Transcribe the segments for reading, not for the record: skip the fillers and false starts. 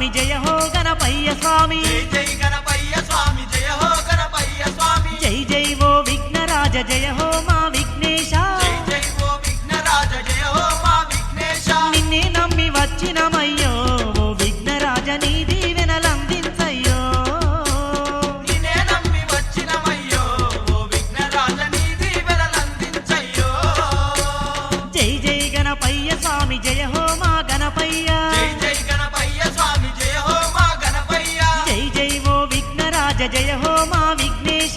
స్వామి జయ హో గణపయ్య స్వామి జై గణపయ్య స్వామి జయ హో గణపయ్య స్వామి జై జై ఓ విఘ్నరాజ జయ హో మా విఘ్నేశ జై ఓ విఘ్నరాజ జయ హో మా విఘ్నేశ నిన్నే నమ్మి వచ్చినమయ్యో ఓ విఘ్నరాజ నీ దీవెనలందించయ్యో నిన్నే నమ్మి వచ్చినమయ్యో ఓ విఘ్నరాజ నీ దీవెనలందించయ్యో జై జై గణపయ్య స్వామి జయ హో మా గణపయ్య జై గణపయ్య స్వామి జయ హో మా గణపయ్య జై జై ఓ విఘ్నరాజ జయ హో మా విఘ్నేశ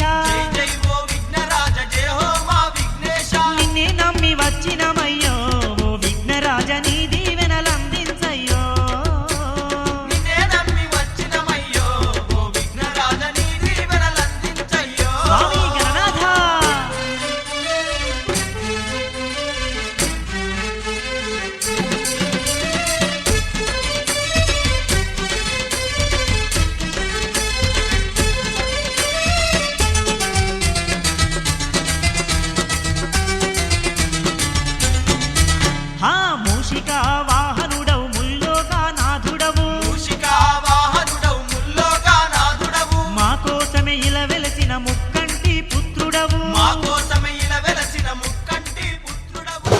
జై ఓ విఘ్నరాజ జయ హో మా విఘ్నేశ నిన్నే నమ్మి వచ్చినమయ్యో ఓ విఘ్నరాజ నీ దీవెనలందించయ్యో నిన్నే నమ్మి వచ్చినమయ్యో ఓ విఘ్నరాజ నీ దీవెనలందించయ్యో స్వామి గణనాథ హా మూషికా వాహనుడవు ముల్లోకా నాథుడవు మూషికా వాహనుడవు ముల్లోకా నాథుడవు మా కోసమే ఇలా వెలసిన ముక్కంటి పుత్రుడవు మా కోసమే ఇలా వెలసిన ముక్కంటి పుత్రుడవు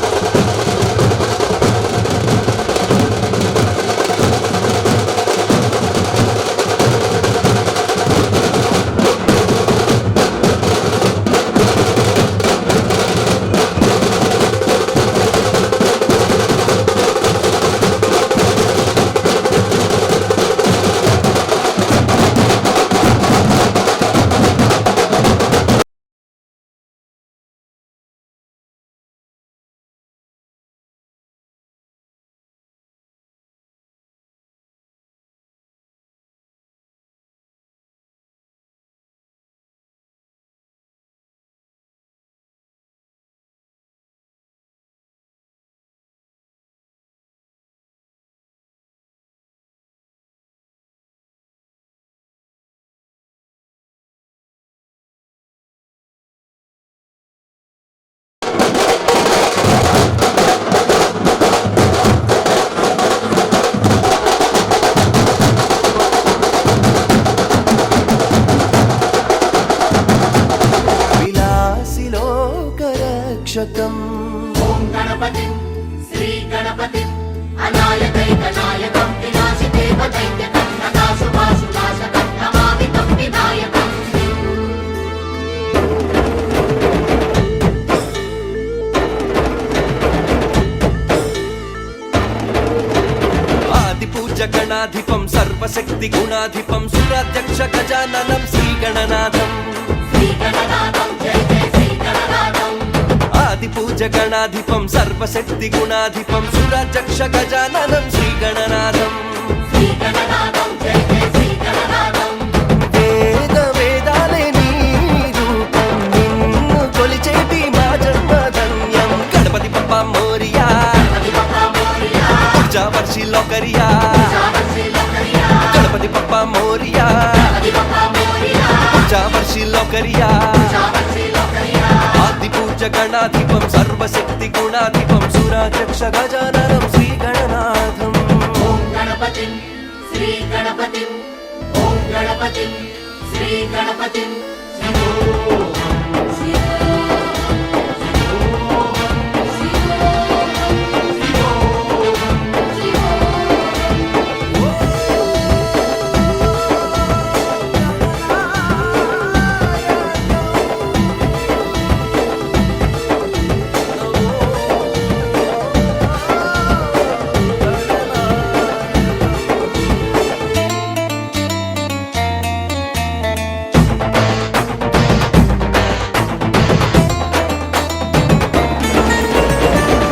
विलासिलोकरक्षकम् ఓం గణపతిం శ్రీ గణపతిం అనాయకైకనాయకం వినాశిదేవదైత్యకం నకాశుభాశునాశకం నమామి తం వినాయకం आदिपूज्यगणाधिपं सर्वशक्तिगुणाधिपं सुराध्यक्ष गजाननं श्रीगणनाथम् శ్రీ గణనాథం జయ జయ శ్రీ గణనాథం आदिपूज्यगणाधिपं सर्वशक्तिगुणाधिपं सुराध्यक्ष गजाननं श्रीगणनाथम् శ్రీ గణనాథం జయ జయ శ్రీ గణనాథం వేద వేదాలే నీ రూపం నిన్ను కొలిచేటి మా జన్మధన్యం గణపతి బప్ప మోరియా గణపతి బప్పా మోరియా వర్షి లోకరియా చావసి లోకరియా గణపతి బప్ప మోరియా గణపతి బప్పా మోరియా వర్షి లోకరియా చావసి లోకరియా आदिपूज्यगणाधिपं सर्वशक्तिगुणाधिपं सुराध्यक्ष गजाननं श्रीगणनाथम् ఓం గణపతిం శ్రీ గణపతిం ఓం గణపతిం శ్రీ గణపతిం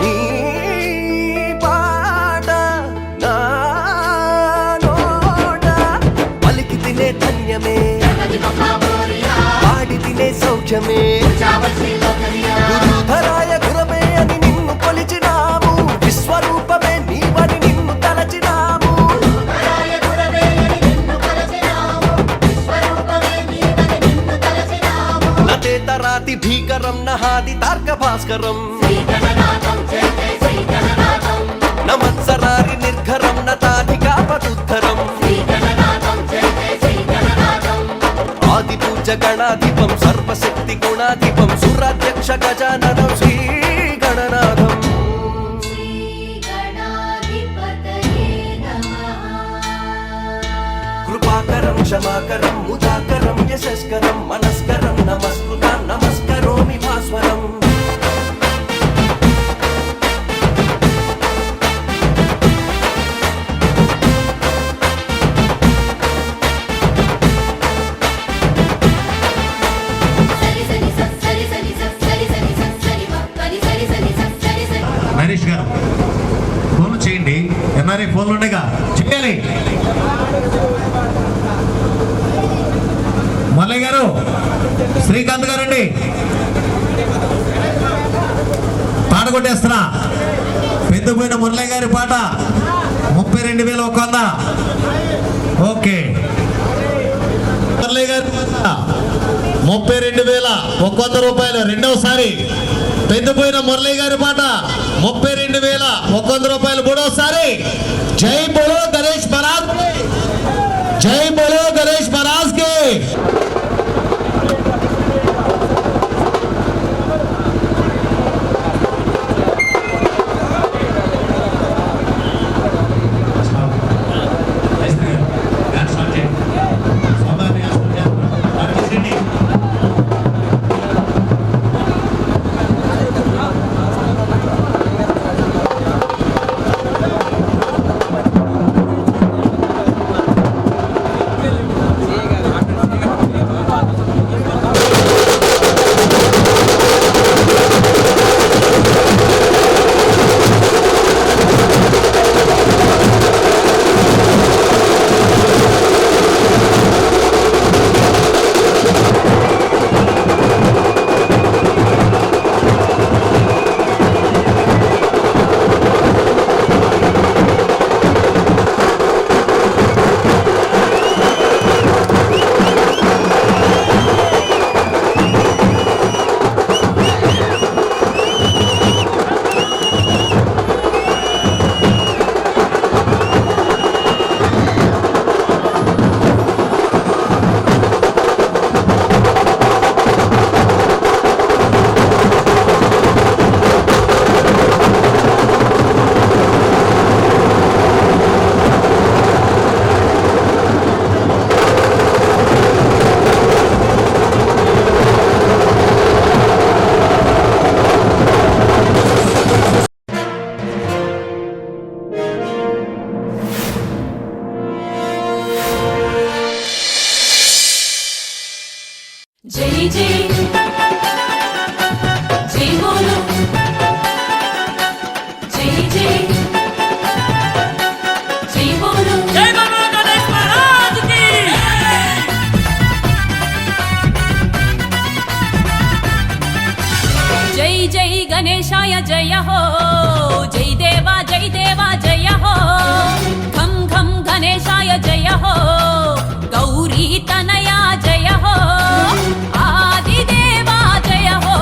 నీ పాట నా నోట పలికి తినే ధన్యమే గణపతి బప్పా మోరియా పాడి తినే సౌఖ్యమే చావసి లోకరియా గురుధరాయ గురమే అని నిన్ను కొలిచినాము విశ్వరూపమే నీవని నిన్ను తలచినాము గురువరాయ గురవే అని నిన్ను కొలచినాము విశ్వరూపమే నీవని నిన్ను తలచినాము నతేతరాతి భీకరం నహాది తార్క భాస్కరం శ్రీ గణనాథం జయ జయ శ్రీ గణనాథం నమత్సరారి నిర్ఘరం నతాధికాపదుద్ధరం శ్రీ పంచగణాధిపం సర్వశక్తి గుణాధిపం సురాధ్యక్ష గజాననం శ్రీ గణనాథం శ్రీ గణాధిపతయే నమః కృపాకరం క్షమాకరం ముదాకరం యశస్కరం మనస్కరం నమస్కృతం నమస్కరోమి భాస్వరం సరి సరి సరి సరి సరి సరి సరి పని సరి సరి సరి సరి నరేష్ గారు ఫోన్ చేయండి. ఎన్ఆర్ఐ ఫోన్లు ఉండగా చేయాలి. మల్లయ్య గారు, శ్రీకాంత్ గారండి, పాట కొట్టేస్తున్నా. పెద్దపోయిన మురళయ్య గారి పాట 32,100. ఓకే, మురళయ్య గారి 32,100 రూపాయలు. రెండవసారి పెద్దపోయిన మురళయ్య గారి పాట 32,100 రూపాయలు. మూడవసారి జై బోలో గణేష్ మహారాజ్, జై బోలో గణేష్ మహారాజ్ కి. जय जय जय बोलो जय जय जय बोलो जय बोलो गणेश महाराज की जय जय गणेशाय जय हो जय देवा जय हो घम घम गणेशाय जय हो गौरी तनया जय हो आदिदेवा जय हो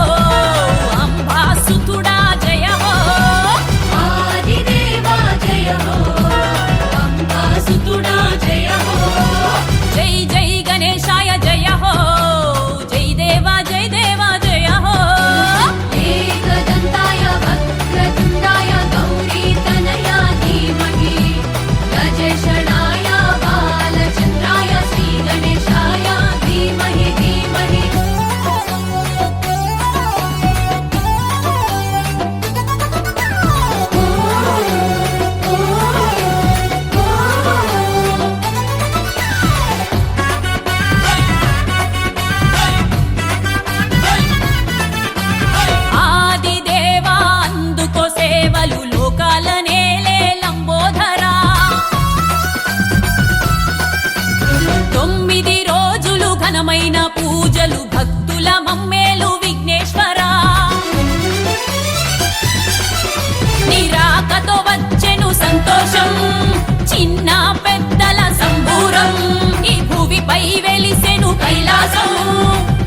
अंबासुतुडा जय हो आदिदेवा जय हो अंबासुतुडा जय हो जय जय गणेशाय जय हो जय देवा जय हो एकदन्ताय वक्रतुण्डाय गौरीतनया धीमहि गजेशणाय बालचन्द्राय श्रीगणेशाय धीमहि धीमहि ఆదిదేవా అందుకో సేవలు లోకాల నేలే లంబోదరా 9 రోజులు ఘనమైన పూజలు భక్తుల మమ్మేలు విఘ్నేశ్వరా నిరాకతో వచ్చెను సంతోషం చిన్న పెద్దల సంబూరం ఈ భూమిపై వెలిసెను కైలాసం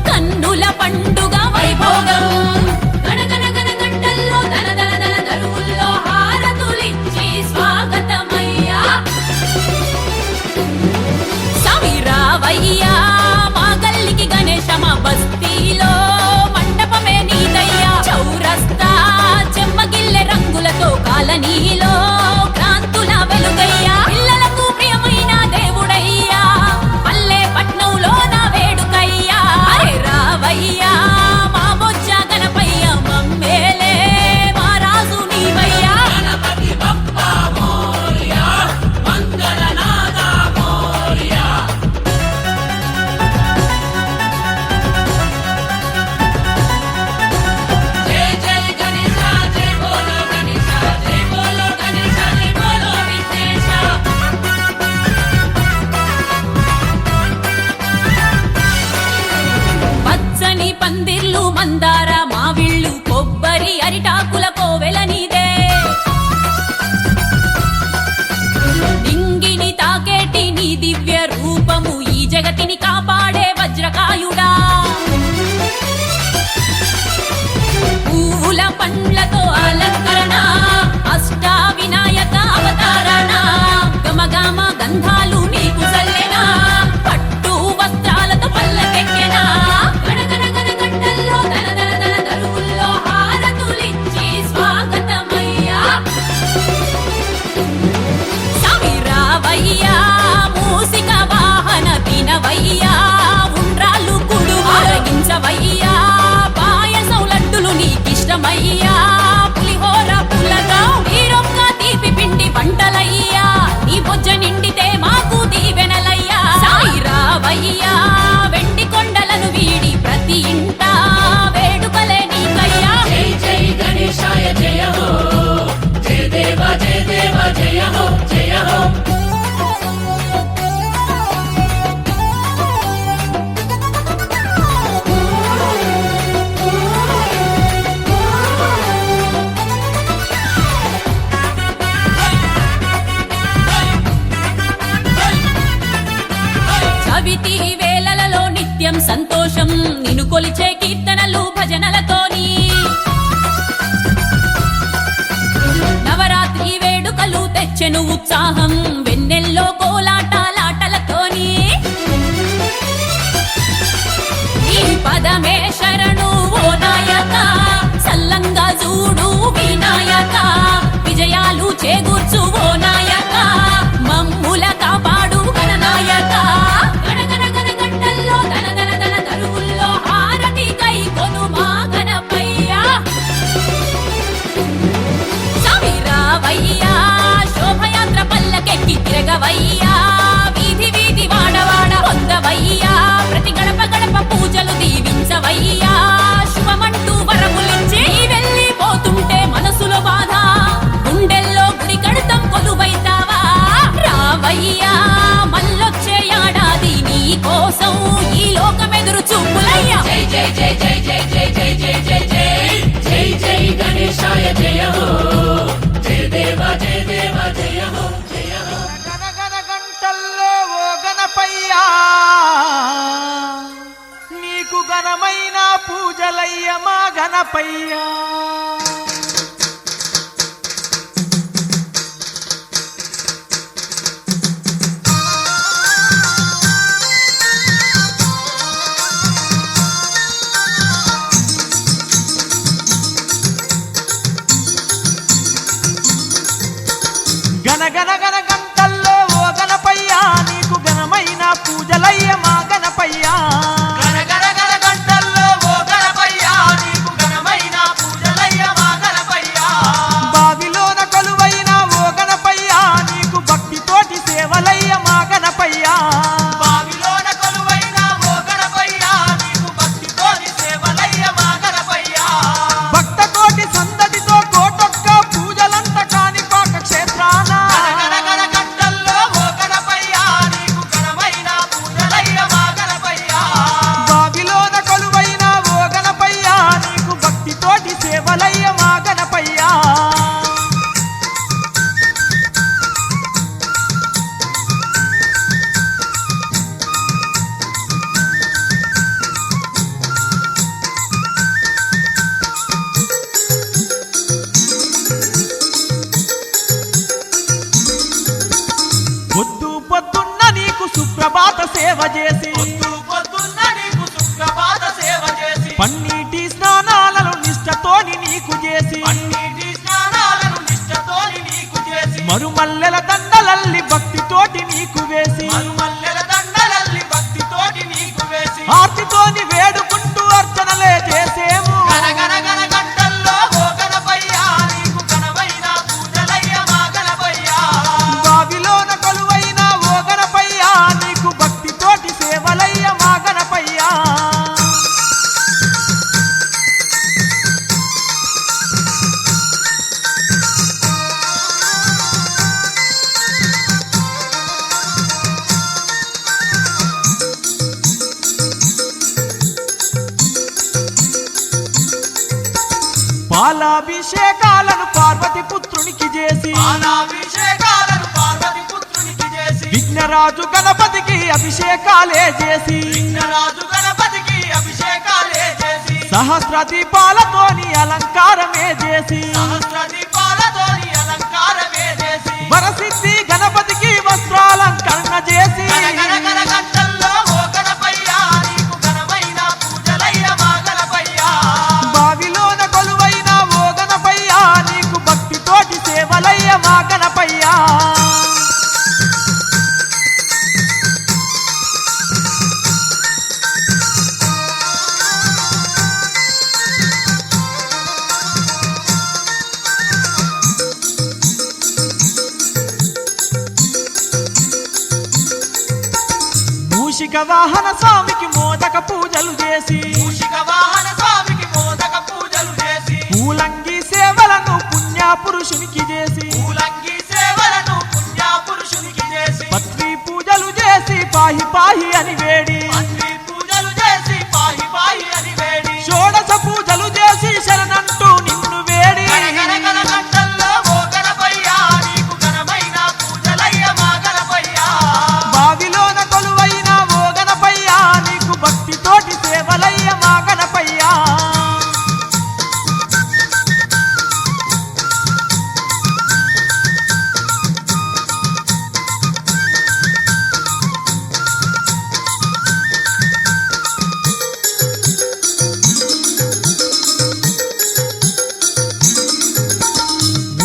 కన్నుల పండుగ వైభోగం గణగణ గణ గంటల్లో ధన ధన ధన దరువుల్లో హారతులిచ్చి స్వాగతమయ్యా సవిరావయ్యా మా గల్లికి గణేశ పంటలయ్యా నీ బొజ్జ నిండితే మాకు దీవెనలయ్యా సాయి రావయ్యా వెండి కొండలను వీడి ప్రతి ఇంట వేడుకలే నీకయ్యా జై జై గణేశాయ జయ హో జయ దేవ జయ హో జయ హో చవితి వేళలలో నిత్యం సంతోషం నిన్ను కొలిచే కీర్తనలు భజనలతోని నవరాత్రి వేడుకలు తెచ్చెను ఉత్సాహం వెన్నెల్లో కోలాటాలాటలతోని ఈ పదమే శరణు ఓ నాయక సల్లంగా చూడు వినాయక విజయాలు చేకూర్చు ఓ నాయక మమ్ముల కాపాడు గణనాయక గణగణ గణ గంటల్లో ధన ధన ధన తరువుల్లో హారతి కై కొను మా గణపయ్యా సామిరావయ్యా శోభయాత్ర పల్లకెక్కి తిరగవయ్యా వీధి వీధి వాడవాడ పొందవయ్యా ప్రతి గడప గడప పూజలు దీవించవయ్యా శుభమంటూ వరములిచ్చే వెళ్ళిపోతుంటే మనసులో బాధ గుండెల్లో గుడి కడతం కొలువైతావా రావయ్యా మల్లొచ్చే ఏడాది నీ కోసం ఈ లోకమెదురు చూపులయ్యా జై జై జై జై జై జై జై జై జై జై జై జై గణేశాయ జయ హో జయ దేవ జయ హో జయ హో గనగన గంటల్లో ఓ గణపయ్యా నీకు ఘనమైన పూజలయ్య మా గణపయ్యా గనగన గన గంటల్లో ఓ గణపయ్యా నీకు ఘనమైన పూజలయ్య మా గణపయ్యా గనగన గన గంటల్లో ఓ గణపయ్యా నీకు ఘనమైన పూజలయ్య మా గణపయ్యా బావిలోన కొలువైన ఓ గణపయ్యా నీకు భక్తితోటి సేవలయ్య మా గణపయ్యా బావిలోన కొలువైన ఓ గణపయ్యా నీకు భక్తితోటి సేవలయ్య మా గణపయ్యా భక్త కోటి సందడితో కోటొక్క పూజలంత కాణిపాక క్షేత్రాన గనగన గంటల్లో ఓ గణపయ్యా నీకు ఘనమైన పూజలయ్య మా గణపయ్యా బావిలోన కొలువైన ఓ గణపయ్యా నీకు భక్తితోటి సేవలయ్య మా గణపయ్యా పొద్దు పొద్దున్న నీకు సుప్రభాత సేవ చేసి పన్నీటి స్నానాలను నిష్టతోని నీకు చేసి మరుమల్లెల దండలల్లి భక్తితోటి నీకు వేసి ఆర్తితోని వేడుకుంటూ అర్చనలే చేసేము బావిలోన కొలువైన ఓ గణపయ్యా నీకు భక్తితోటి సేవలయ్య మా గణపయ్యా పాలాభిషేకాలను పార్వతి పుత్రునికి చేసి విఘ్నరాజు గణపతికి అభిషేకాలే చేసి సహస్ర దీపాలతోని అలంకారమే చేసి వరసిద్ధి గణపతికి వస్త్రాలంకరణ చేసి బావిలోన కొలువైన ఓ గణపయ్యా నీకు భక్తితోటి సేవలయ్య మా గణపయ్యా మూషిక వాహన స్వామికి మోదక పూజలు చేసి మూషిక వాహన స్వామికి మోదక పూజలు చేసి పూలంగి సేవలను పుణ్యపురుషునికి చేసి పూలంగి సేవలను పుణ్యపురుషునికి చేసి పత్రి పూజలు చేసి పాహి పాహి అని వేడి అన్ని పూజలు చేసి పాహి పాహి అని వేడి షోడశ పూజలు చేసి శరణంటూ నిన్ను వేడి గణగణ గణ గంటల్లో ఓ గణపయ్యా నీకు ఘనమైన పూజలయ్య మా గణపయ్యా బావిలోన కొలువైన ఓ గణపయ్యా నీకు భక్తితోటి సేవలయ్య మా గణపయ్యా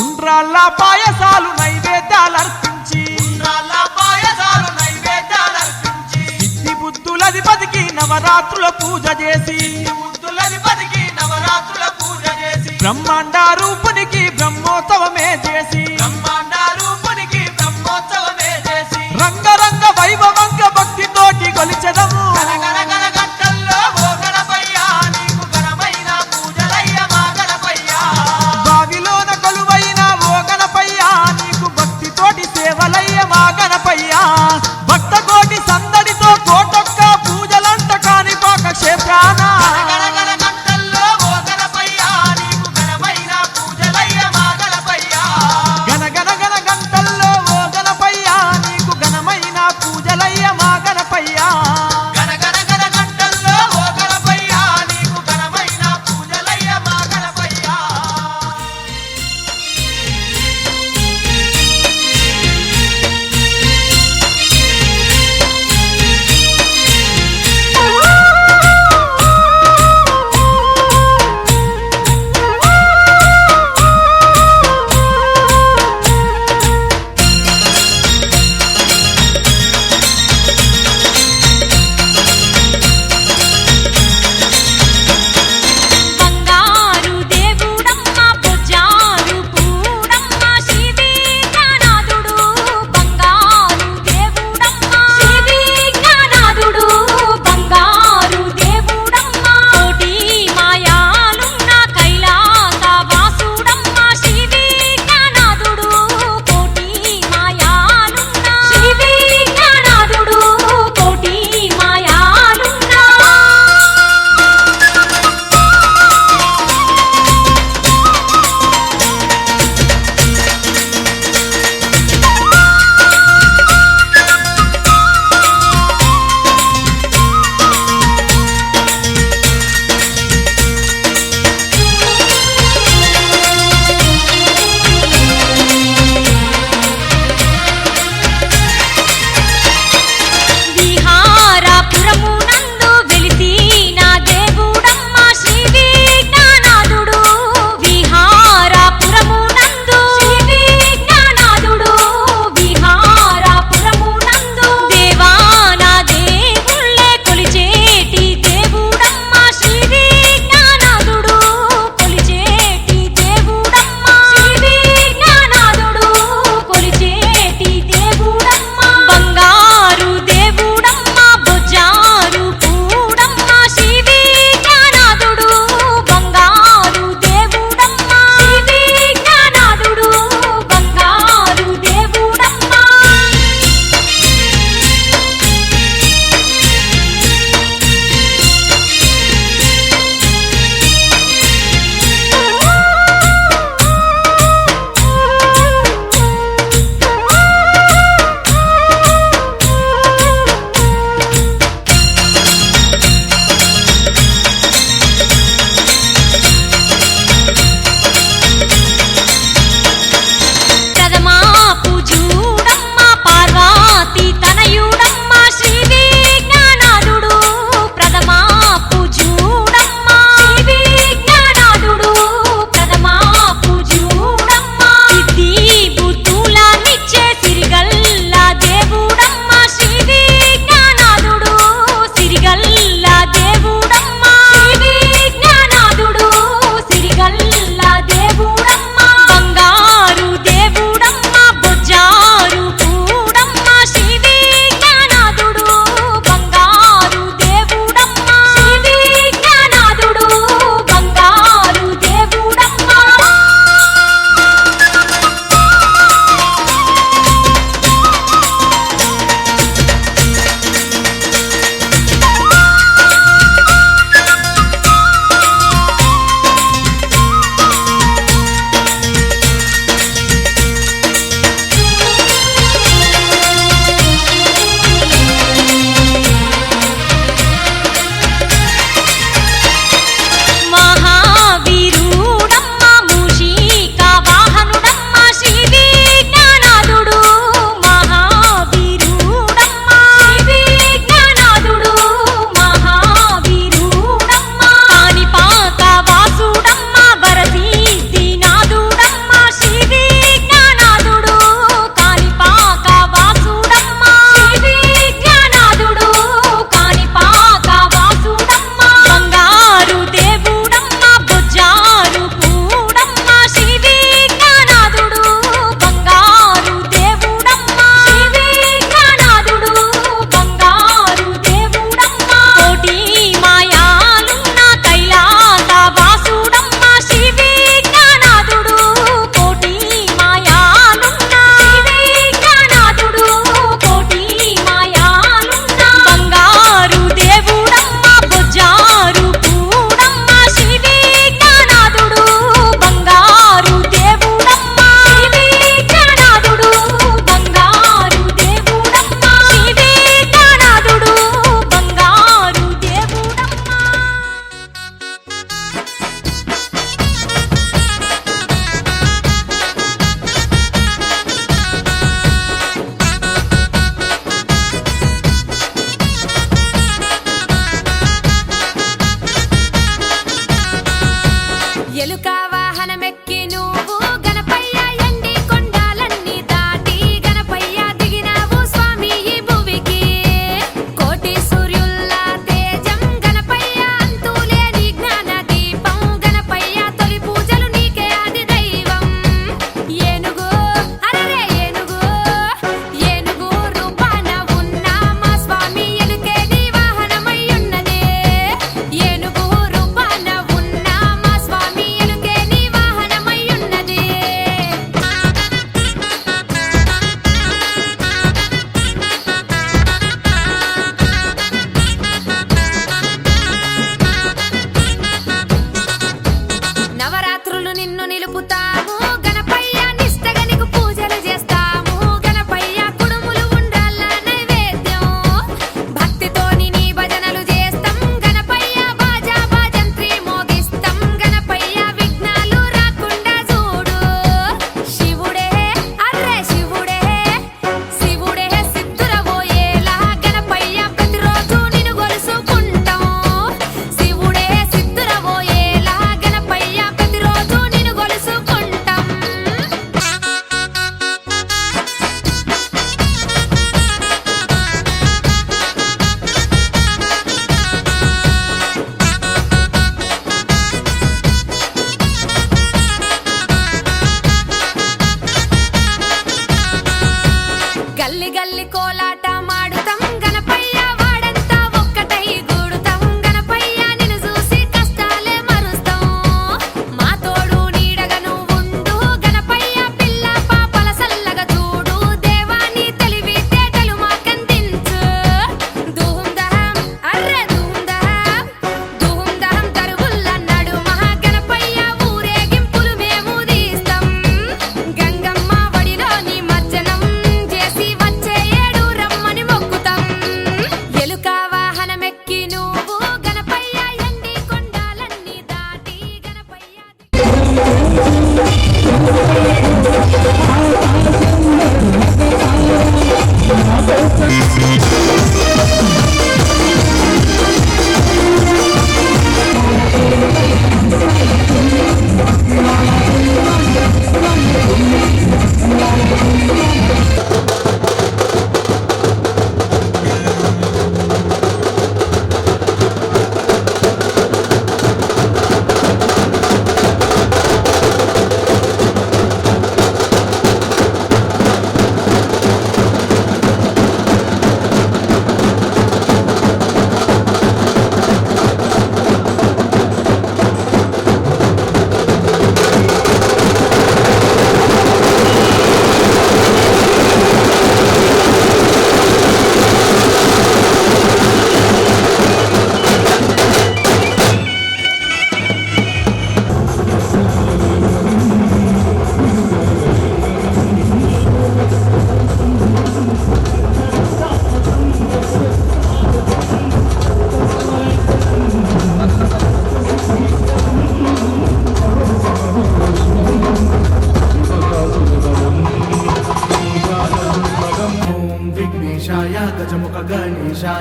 ఉండ్రాళ్ళ పాయసాలు నైవేద్యాలు అర్పించి రాళ్ళ పాయసాలు నైవేద్యాలర్పించి సిద్ధి బుద్ధులధిపతికి నవరాత్రుల పూజ చేసి ముద్దులధిపతికి నవరాత్రుల పూజ చేసి బ్రహ్మాండ రూపునికి బ్రహ్మోత్సవమే చేసి బ్రహ్మాండ రూపునికి బ్రహ్మోత్సవమే చేసి రంగరంగ వైభవంగ భక్తితోటి కొలిచెదము గణగణ గణ గంటల్లో ఓ గణపయ్యా నీకు ఘనమైన పూజలయ్య మా గణపయ్యా బావిలోన కొలువైన ఓ గణపయ్యా నీకు భక్తితోటి సేవలయ్య మా గణపయ్యా భక్త కోటి సందడితో కోటొక్క పూజలంట కాణిపాక క్షేత్రాన గణగణ గణ గంటల్లో ఓ గణపయ్యా నీకు ఘనమైన పూజలయ్య మా గణపయ్యా గణ గణ గణ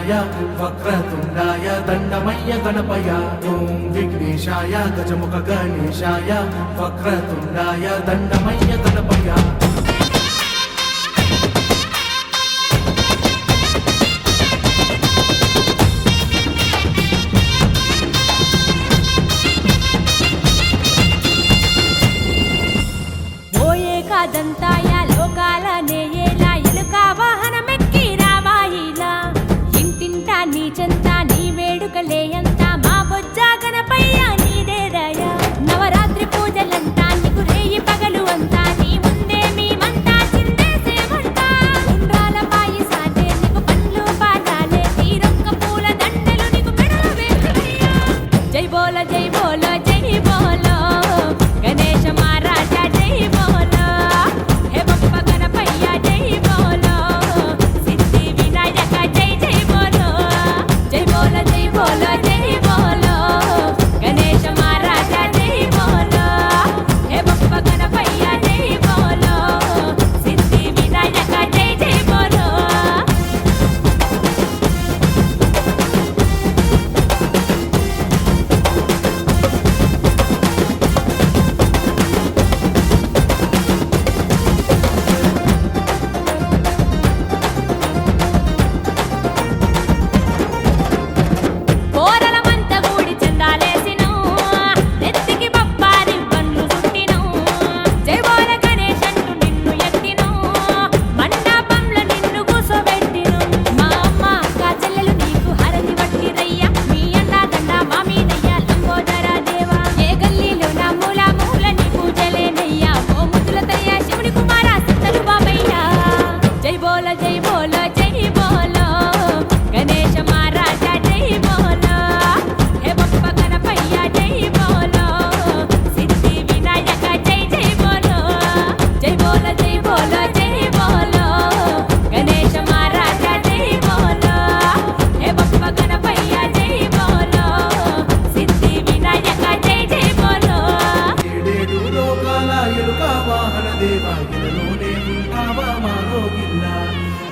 గణేశాయ వక్రతుండాయ దండమయ్య గణపయ ఓం విఘ్నేశాయ గజముఖ గణేశాయ వక్రతుండాయ దండమయ్య గణపయ దంతాయ లోకాల నేయేలా ఎలుక వాహనమెక్కి రావాయిలా ఇంటింటా నీ చెంత నీ వేడుకలేయంతా మా బొజ్జ గణపయ్య నీదేదయా నవరాత్రి పూజలంతా నీకు రేయి పగలు అంతా నీ ముందే మేమంతా చిందేసేమంతా ఉండ్రాల పాయసాలే నీకు పండ్లు పాదాలే తీరొక్క పూల దండలు నీకు మెడలు వేసయ్యా జై బోల జై బోల జై బోలో గణేశ మహారాజా జై బోలో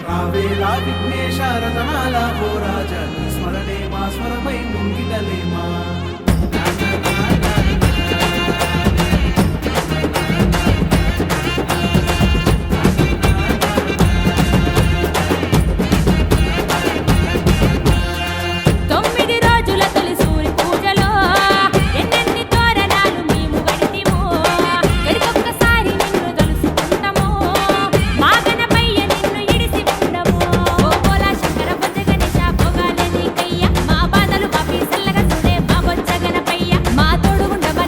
రావేలా విఘ్నేశ రతనాల ఓ రాజా నీ స్మరణే మా స్వరమై ముంగిటలేమా మా తోడు ఉండవ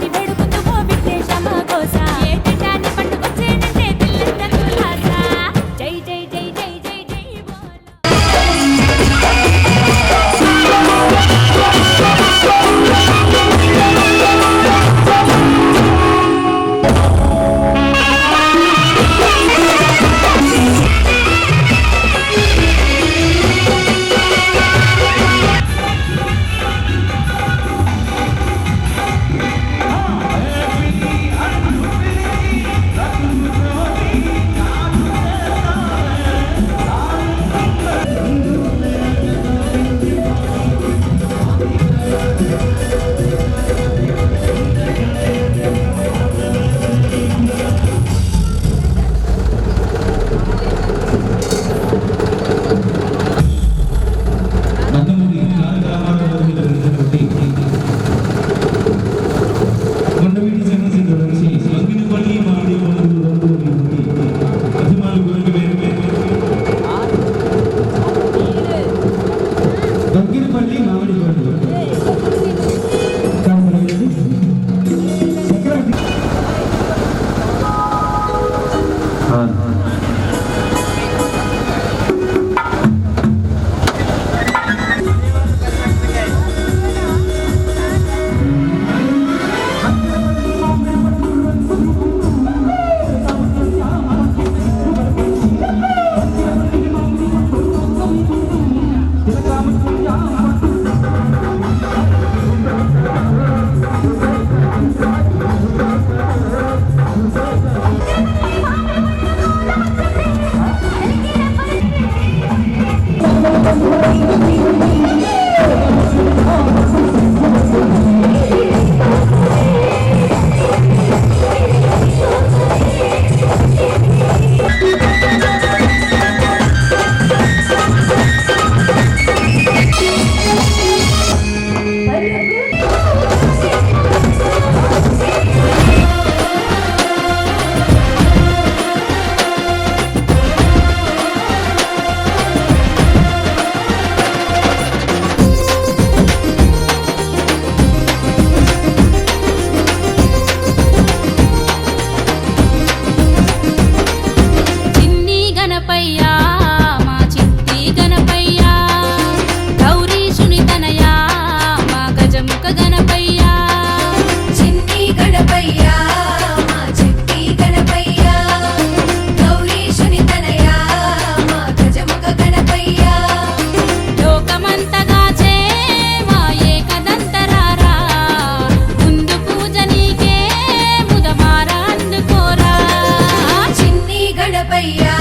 గణపయ్యా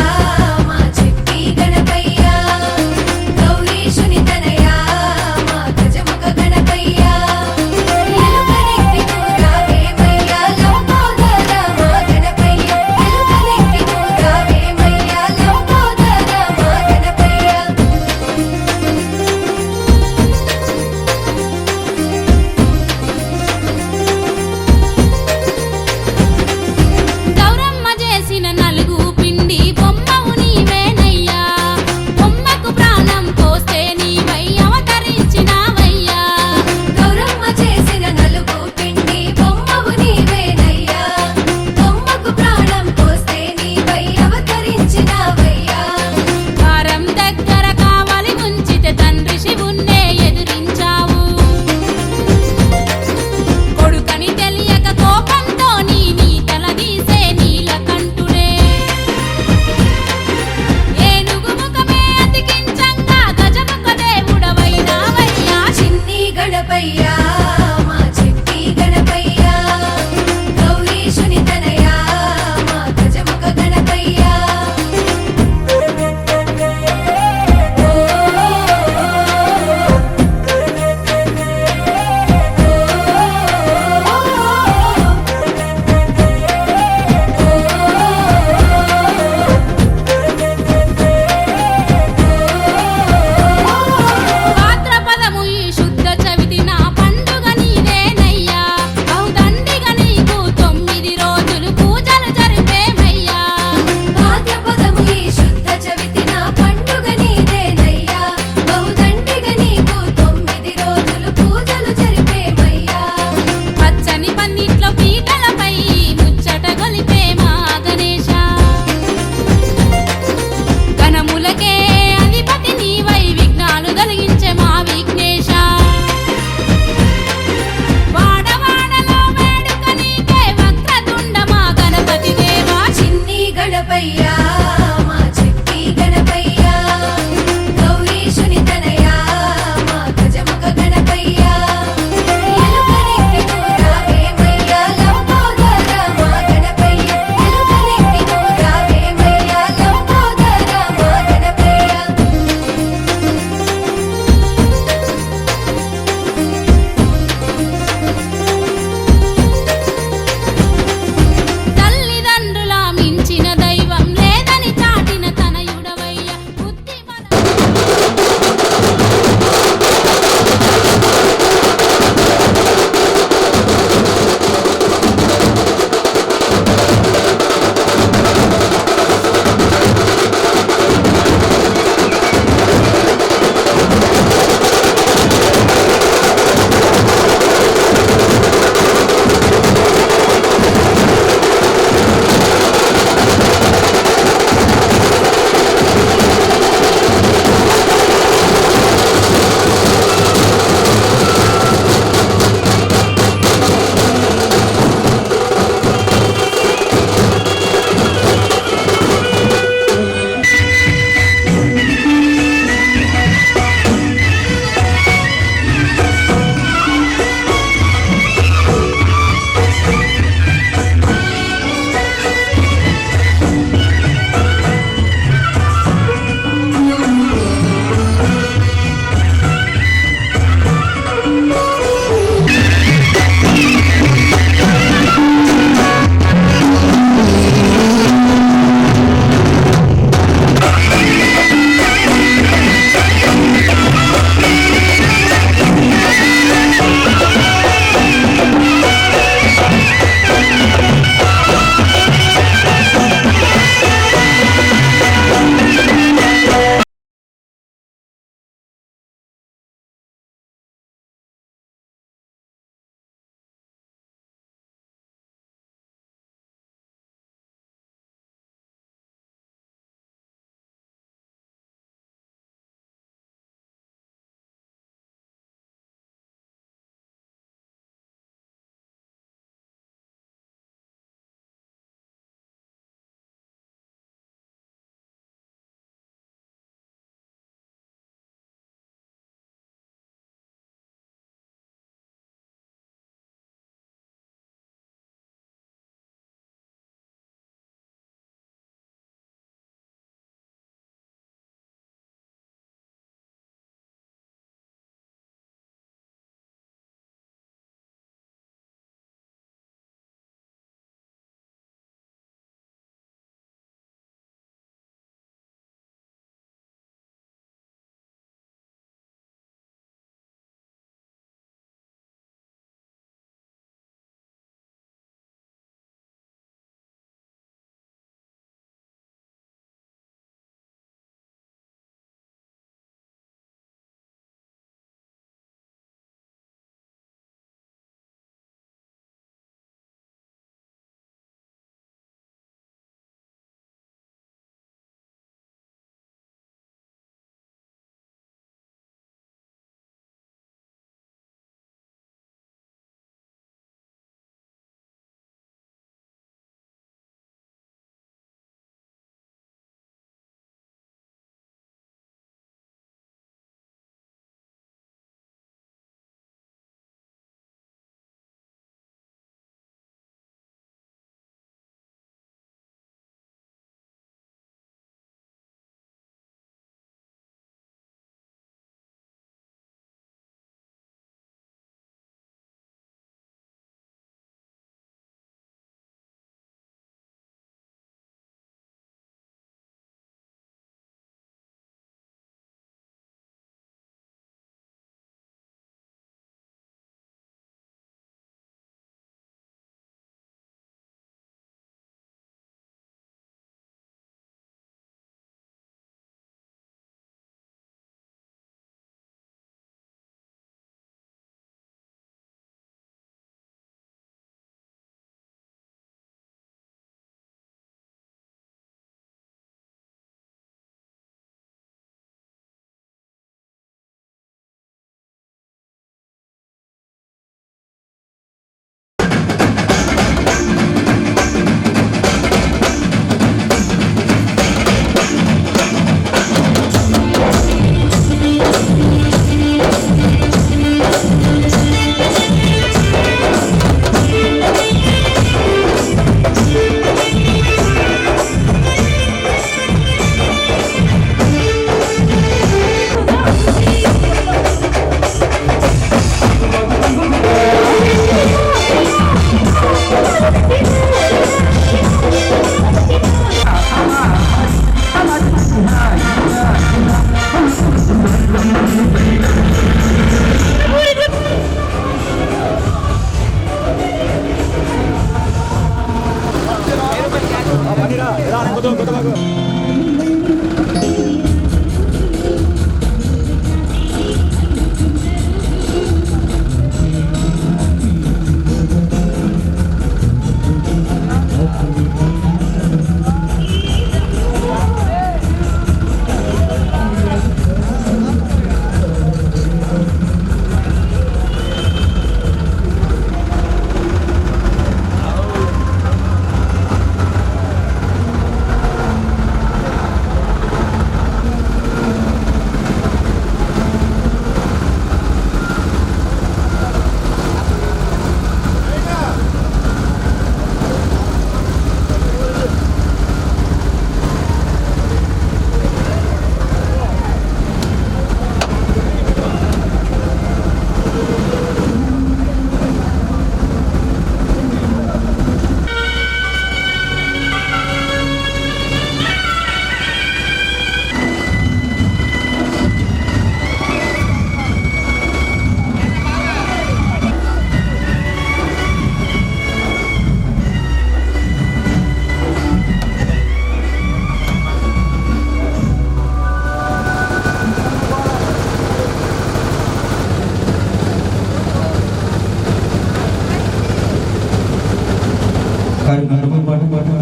మా చిట్టి గణపయ్యా గౌరీశుని తనయా మా గజముఖ గణపయ్యా ఎలుకనెక్కి రావేమయ్యా లంబోదర మా గణపయ్యా ఎలుకనెక్కి రావేమయ్యా లంబోదర మా గణపయ్యా గౌరమ్మ చేసిన నలుగు పిండి బొమ్మవు నీవేనయ్యా బొమ్మకు ప్రాణం పోస్తే నీవై అవతరించినావయ్యా గౌరమ్మ చేసిన నలుగు పిండి బొమ్మవు నీవేనయ్యా బొమ్మకు ప్రాణం పోస్తే నీవై అవతరించినావయ్యా వారం దగ్గర కావాలి ముంచితే తండ్రి శివున్నే ఎదురించావు కొడుకని తెలియక కోపంతో నీ తల తీసే నీలకంఠుడే ఏనుగు ముఖమే అతికించంగా గజముఖ దేవుడవైనావయ్యా చిన్ని గణపయ్యా మా చిట్టి గణపయ్యా గౌరీశుని తనయా మా గజముఖ గణపయ్యా భాద్రపదము ఈ శుద్ధ చవితి నా పండుగ నీవేనయ్యా బహుదండిగా నీకు 9 రోజులు పూజలు జరిపేమయ్యా భాద్రపదము ఈ శుద్ధ చవితి నా పండుగ నీదేనయ్యా బహుదండిగా నీకు 9 రోజులు పూజలు జరిపేమయ్యా పచ్చని పన్నిట్లో పీటలపై ముచ్చట గొలిపే మా గణేశ గణములకే అధిపతి నీవై విఘ్నాలు కలిగించే మా విఘ్నేశ వాడవాడలో వేడుక నీకే వక్రతుండ మా గణపతి దేవా చిన్ని గణపయ్యా మా చిట్టి గణపయ్యా గౌరీశుని తనయా మా గజముఖ గణపయ్యా ఎలుకనెక్కి రావేమయ్యా లంబోదర మా గణపయ్యా ఎలుకనెక్కి రావేమయ్యా లంబోదర మా గణపయ్యా తల్లిదండ్రుల మించిన దైవం లేదని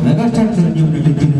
మెగాస్టార్ చిరంజీవి నటించిన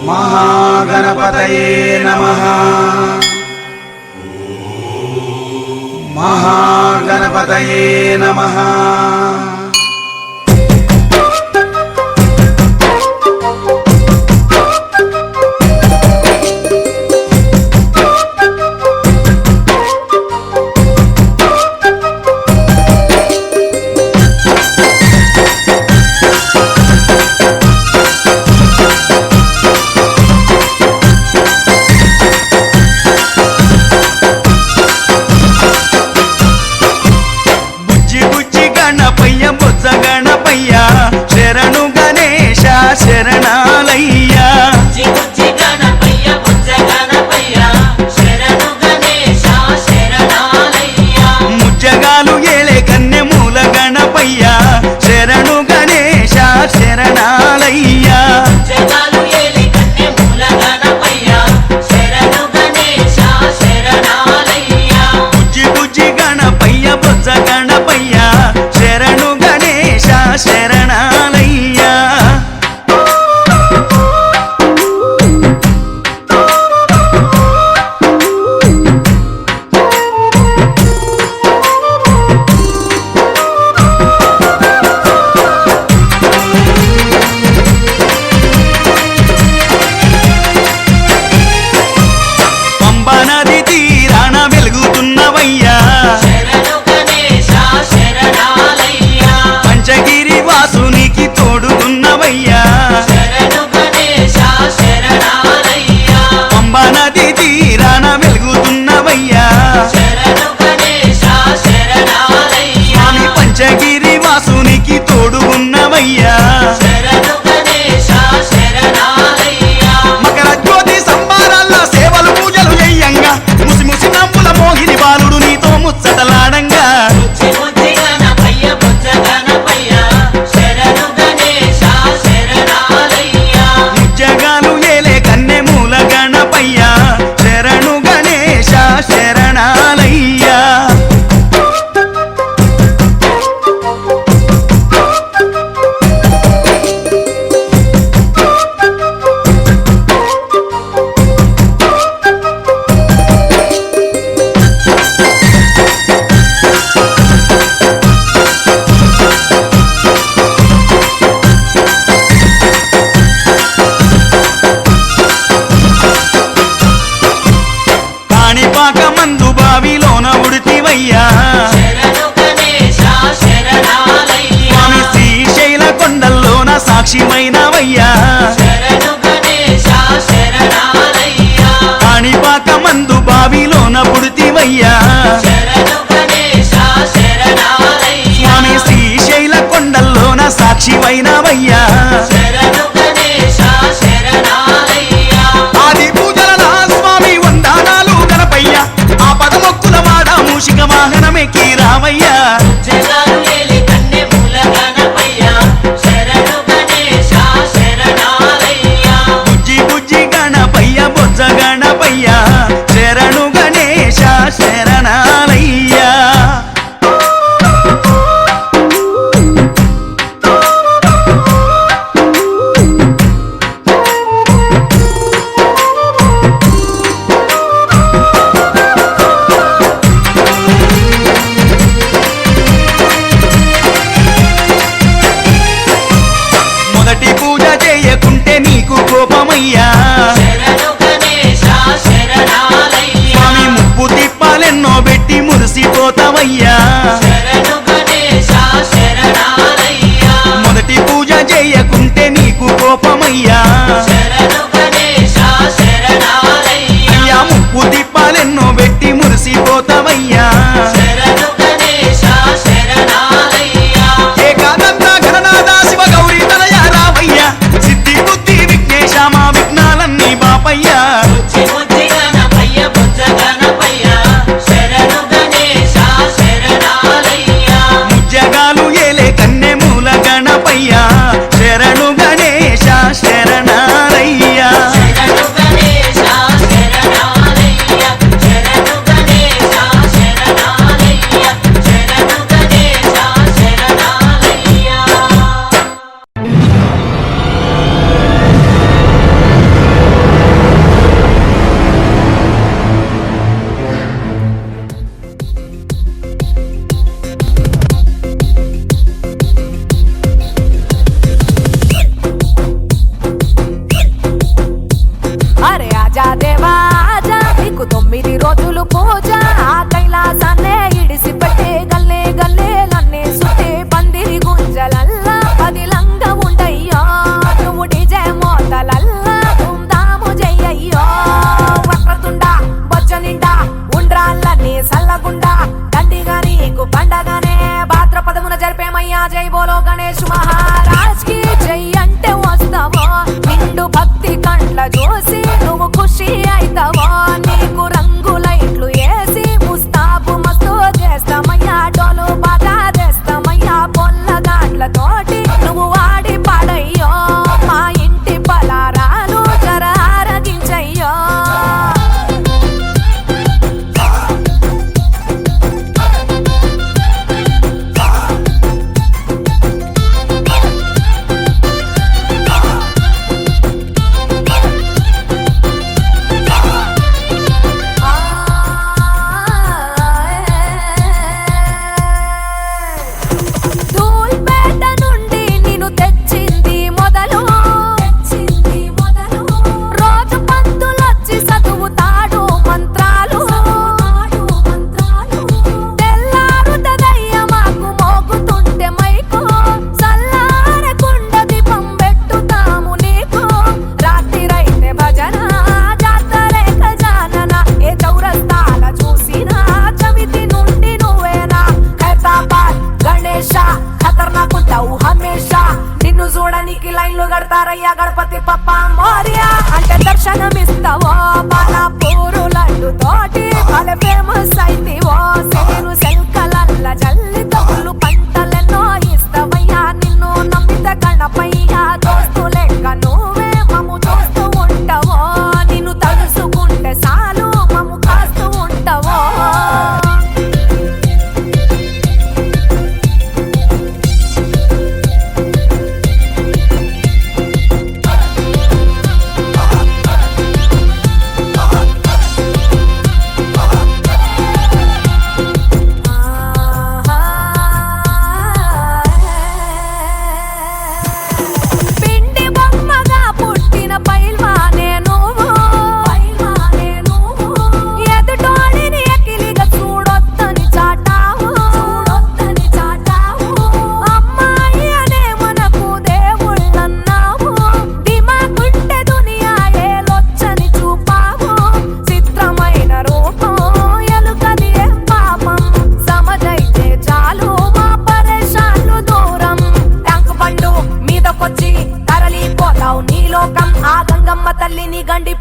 महागणपतये नमः। महागणपतये नमः। గణపయ్య నందు బావిలోన పుడితివయ్యా స్వామి శ్రీశైల కొండల్లోన సాక్షివైనవయ్యా ఆది పూజల నా స్వామి వందనాలు గణపయ్య ఆ పదమొక్కుల వాడ మూషిక వాహనమెక్కి రావయ్యా బుజ్జి బుజ్జి గణపయ్య బొజ్జ గణపయ్య శరణు గణేశ శరణాలయ్యా మొదటి పూజ చేయకుంటే నీకు కోపమయ్యా స్వామి ముప్పు తిప్పాలెన్నో పెట్టి మురిసిపోతావయ్యా మొదటి పూజ చేయకుంటే నీకు కోపమయ్యా అయ్యా ముప్పు తిప్పాలెన్నో పెట్టి మురిసిపోతావయ్యా ఏకాదంత గణనాథ శివ గౌరీ తనయ రావయ్యా సిద్ధి బుద్ధి విఘ్నేశ మా విఘ్నాలన్నీ బాపయ్యా ముజ్జగాలు ఏలే కన్నె మూల గణపయ్యా శరణు గణేశ శరణాలయ్యా అరే ఆజా దేవా ఆజా నీకు 9 రోజులు పూజ ఆ కైలాసాన్నే ఇడిసి పెట్టే గల్లే గల్లే నన్నే సుట్టే పందిరి గుంజలల్లా పదిలంగా ఉండయ్యో నువ్వు డిజే మోతలల్లా ధూమ్ధాము చెయ్యయ్యో వక్రతుండ బొజ్జ నిండా ఉండ్రాళ్ళని సల్లగుండా దండిగా నీకు పండగనే భాద్రపదమున జరిపేమయ్యా జై బోలో గణేష్ మహారాజ్ కి జై అంటే వస్తావో నిండు భక్తి కండ్ల చూసి నువ్వు ఖుషి అయితావో నీకు రంగు లైట్లు వేసి ముస్తాబు మస్తు చేస్తామయ్యా డోలు బాగా చేస్తామయ్యా పొల్ల గాట్లతోటి నువ్వు వాడి పాడయ్యో మా ఇంటి పలారాలు జర ఆరగించయ్యో ధూల్పేట నుండి నిన్ను తెచ్చింది మొదలు రోజు పంతులొచ్చి చదువుతాడు మంత్రాలు తెల్లారుతదయ్య మాకు మోగుతుంటే మైకు చల్లారకుండ దీపం పెట్టుతాము నీకు రాత్రిరైతే భజన జాతరే ఖజానన ఏ చౌరస్తాల చూసినా చవితి నుండి నువ్వేనా ఖైరతాబాద్ గణేశ ఖతర్నాకుంటావు హమేషా నిన్ను చూడనికి లైన్లు కడతారయ్యా గణపతి పప్ప మోర్య అంటే దర్శనమిస్తావో బాలాపూరు లడ్డు తోటి భలే ఫేమస్ అయితివో సేను సెల్కలల్ల జల్లి తగులు పంటలెన్నో ఇస్తావయ్యా నిన్ను నమ్మిత గణపయ్యా దోస్తు లెక్క నువ్వే మమ్ము చూస్తూ ఉంటావో నిన్ను తలుసుకుంటే చాలు మమ్ము కాస్తూ ఉంటావో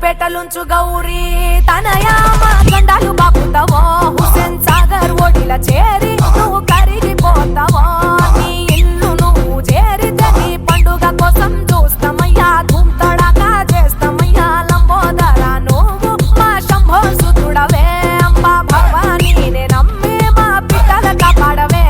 పేటలుంచు గౌరీ తనయా మా గండాలు బాపుతావో హుసేన్ సాగర్ ఒడిల చేరి నువ్వు కరిగిపోతావో నీ ఇల్లు నువ్వు చేరితే నీ పండుగ కోసం చూస్తామయ్యా గుంతడాగా చేస్తామయ్యా లంబోదర నువ్వు మా శంభో సుతుడవే అంబా భవానీ నే నమ్మి మా పిట్టల కాపాడవే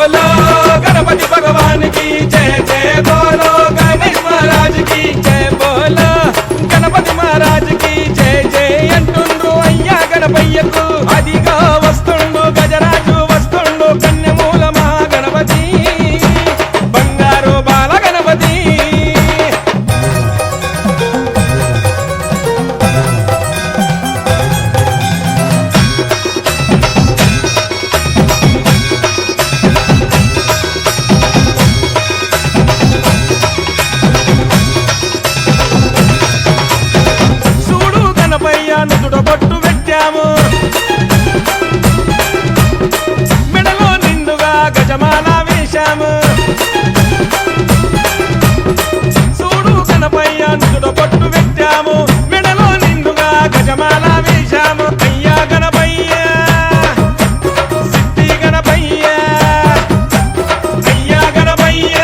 బోలో గణపతి భగవాన్ కి జయ జయ బోలో గణేష్ మహారాజ్ కి జయ బోలో గణపతి మహారాజ్ కి జయ జయ అంటుండు అయ్యా గణపయ్యకు అదిగా వస్తుండు గజరాజు వస్తుండు కన్యమూల మహాగణపతి బంగారు బాల గణపతి చూడు గణపయ్య నుదుట బొట్టు పెట్టాము మెడలో నిండుగా గజమాల వేశాము చూడు గణపయ్య నుదుట బొట్టు పెట్టాము మెడలో నిండుగా గజమాల వేశాము అయ్యా గణపయ్య సిద్ధి గణపయ్య అయ్యా గణపయ్య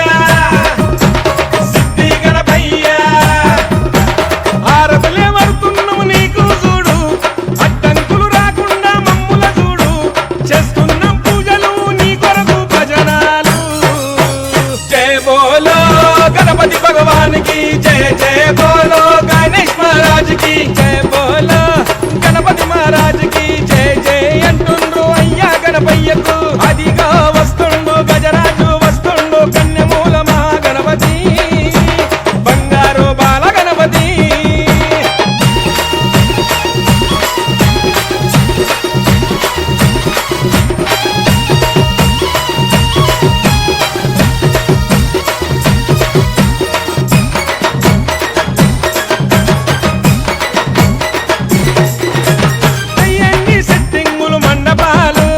సిద్ధి గణపయ్య ఆరబలే వరుతున్నాము నీకు చూడు అడ్డంకులు రాకుండా మమ్ముల చూడు చేస్తున్నాం పూజలు నీ కొరకు భజనాలు జయ బోలో గణపతి భగవాన్ కి జయ జయ బోలో గణేష్ మహారాజ్ కి జయ బోలో గణపతి మహారాజ్ కి జయ జయ అంటుండ్రు అయ్యా గణపయ్యకు అదిగా వస్తుండు గజరాజు వస్తుండు కన్యమూల మహాగణపతి బంగారు బాల గణపతి అయ్యండి సెట్టింగులు మండపాలు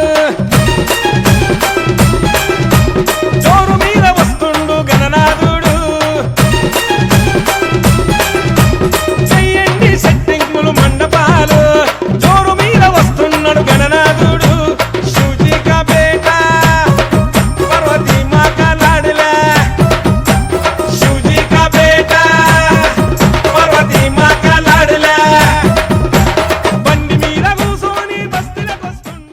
జోరు మీద వస్తుండు గణనాథుడు చెయ్యండి సెట్టింగులు మండపాలు జోరు మీద వస్తున్నాడు గణనాథుడు శివజీక బేట పార్వతీ మాత లాడలే శివజీక బేట పార్వతీ మాత లాడలే బండి మీద కూసోని బస్తీలకు వస్తుండు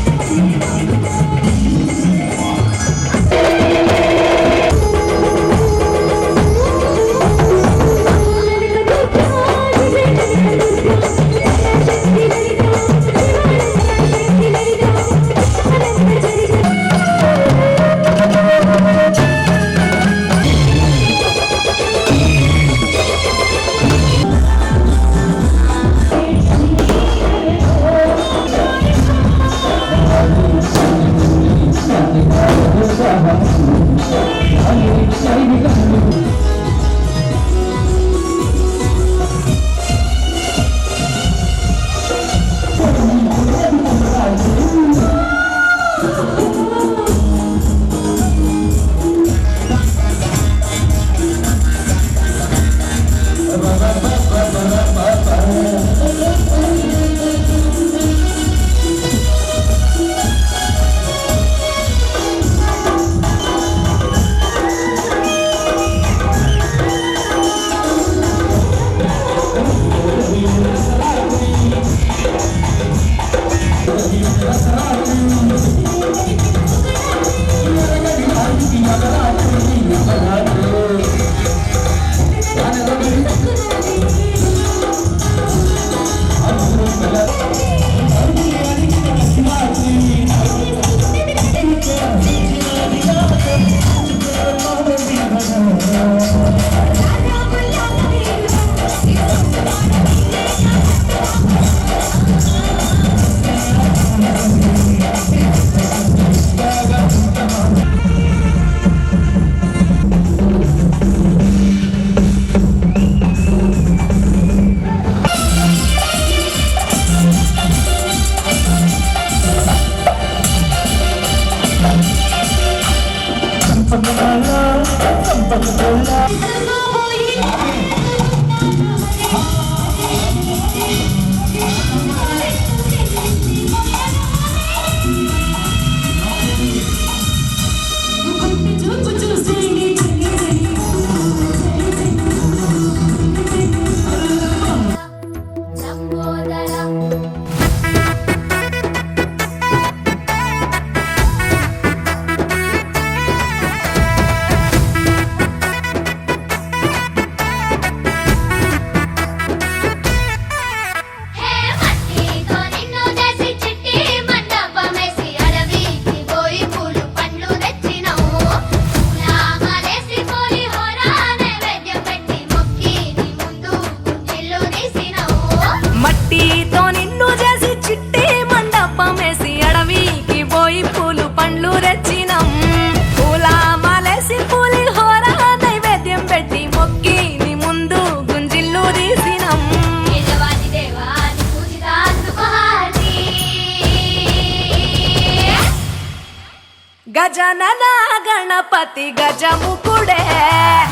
గజానన గణపతి గజముకుడే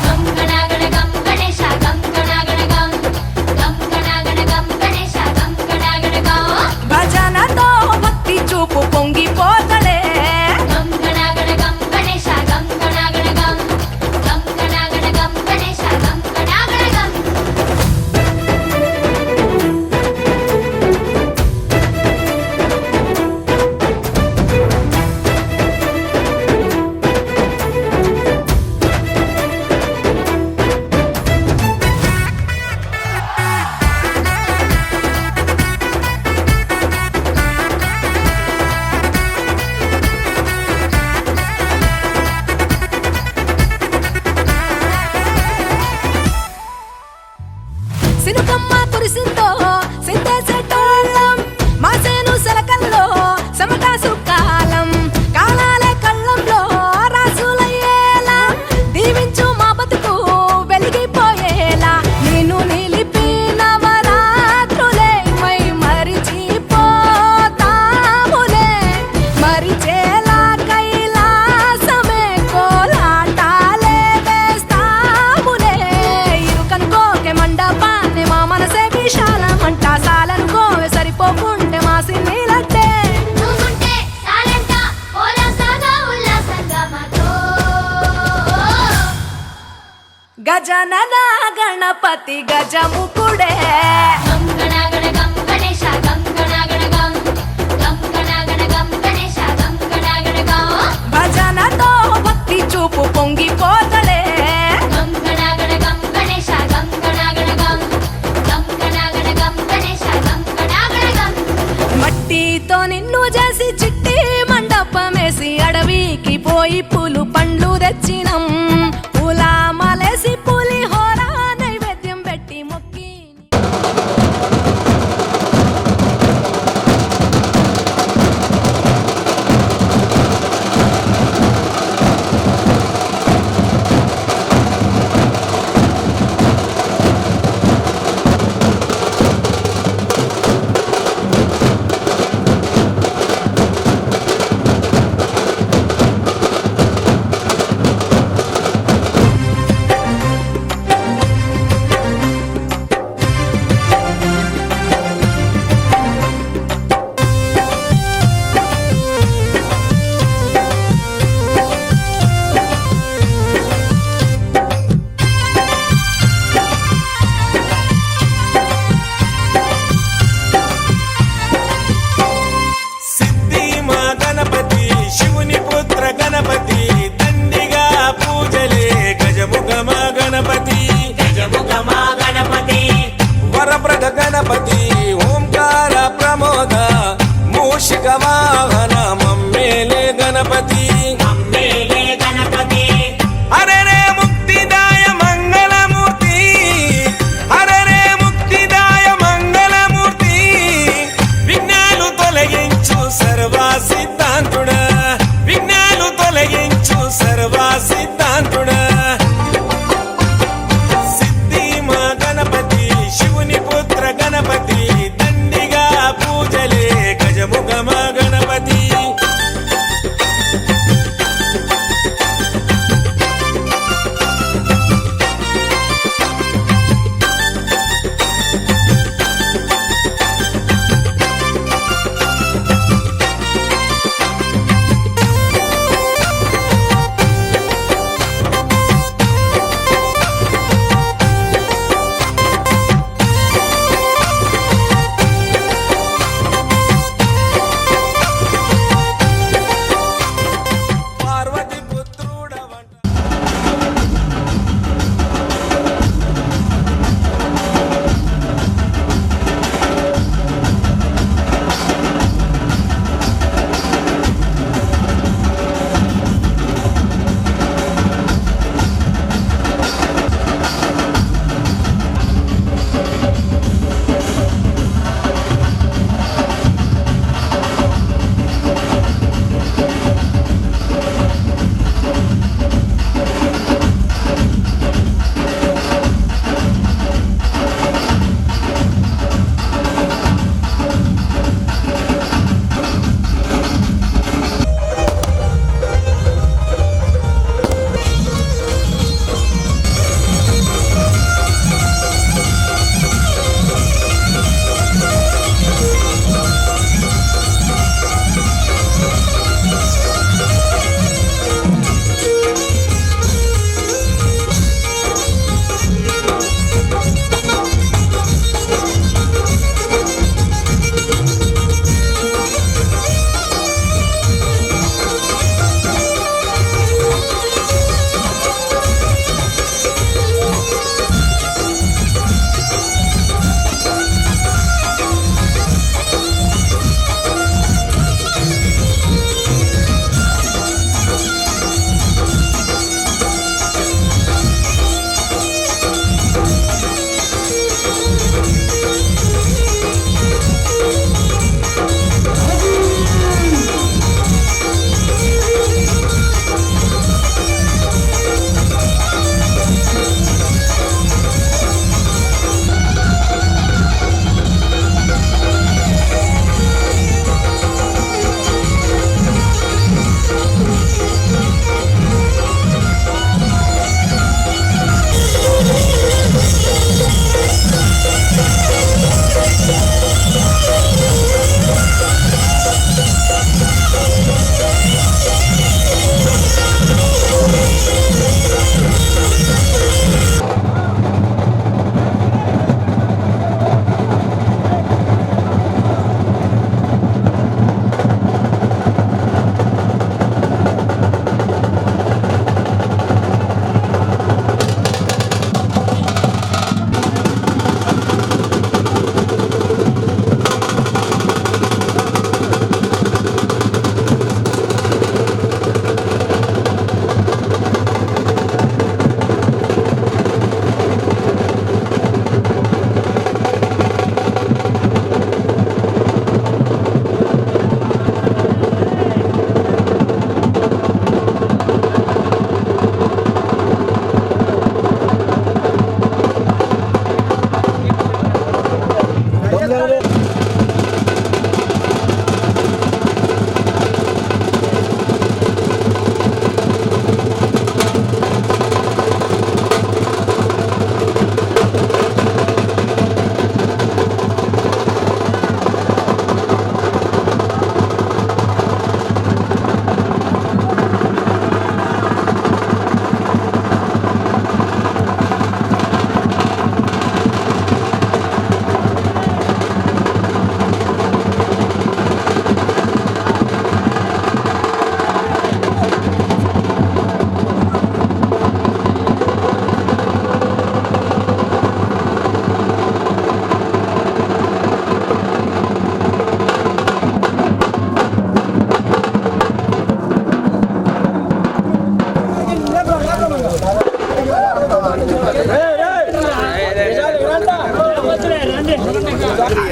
గం గణగణ గం గణేశ గం గణగణ గం గం గణగణ గం గణేశ గం గణగణ గం భజనతో భక్తి చూపు పొంగిపోతడే గం గణగణ గం గణేశ గం గణగణ గం గం గణగణ గం గణేశ గం గణగణ గం సినుకమ్మ కురిసిందో సింతేసేటోళ్ళం మాసేను సెలకల్లో సమటాసు కాలం కాలాలే కళ్ళంలో రాసులయ్యేలా దీవించు మా బతుకు వెలిగిపోయేలా నేను నిలిపిన వరాత్రులే మై మరిచిపోతాములే మరిచేలా కైలాసమే కోలాటాలే వేస్తాములే ఇరుకనుకోకే మండపాన్ని మా మనసే విశాలమంట సాలనుకోవే సరిపోకుంటే మా సిన్నీలట్టే నువ్వుంటే సాలెంట ఓలాసగా ఉల్లాసంగా మాతో గజనన గణపతి గజముకుడే గం గణగణ గం గణేశ గం గణగణ గం గం గణగణ గం గణేశ గం గణగణ గం భజనతో భక్తి చూపు పొంగిపోతడే గం గణగణ గం గణేశ గం గణగణ గం గం గణగణ గం గణేశ గం గణగణ గం మట్టితో నిన్ను చేసి చిట్టి మండపమేసి అడవికి పోయి పూలు పండ్లు తెచ్చినం పూల మాలేసి పులిహోర నైవేద్యం పెట్టి మొక్కి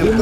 ఎంత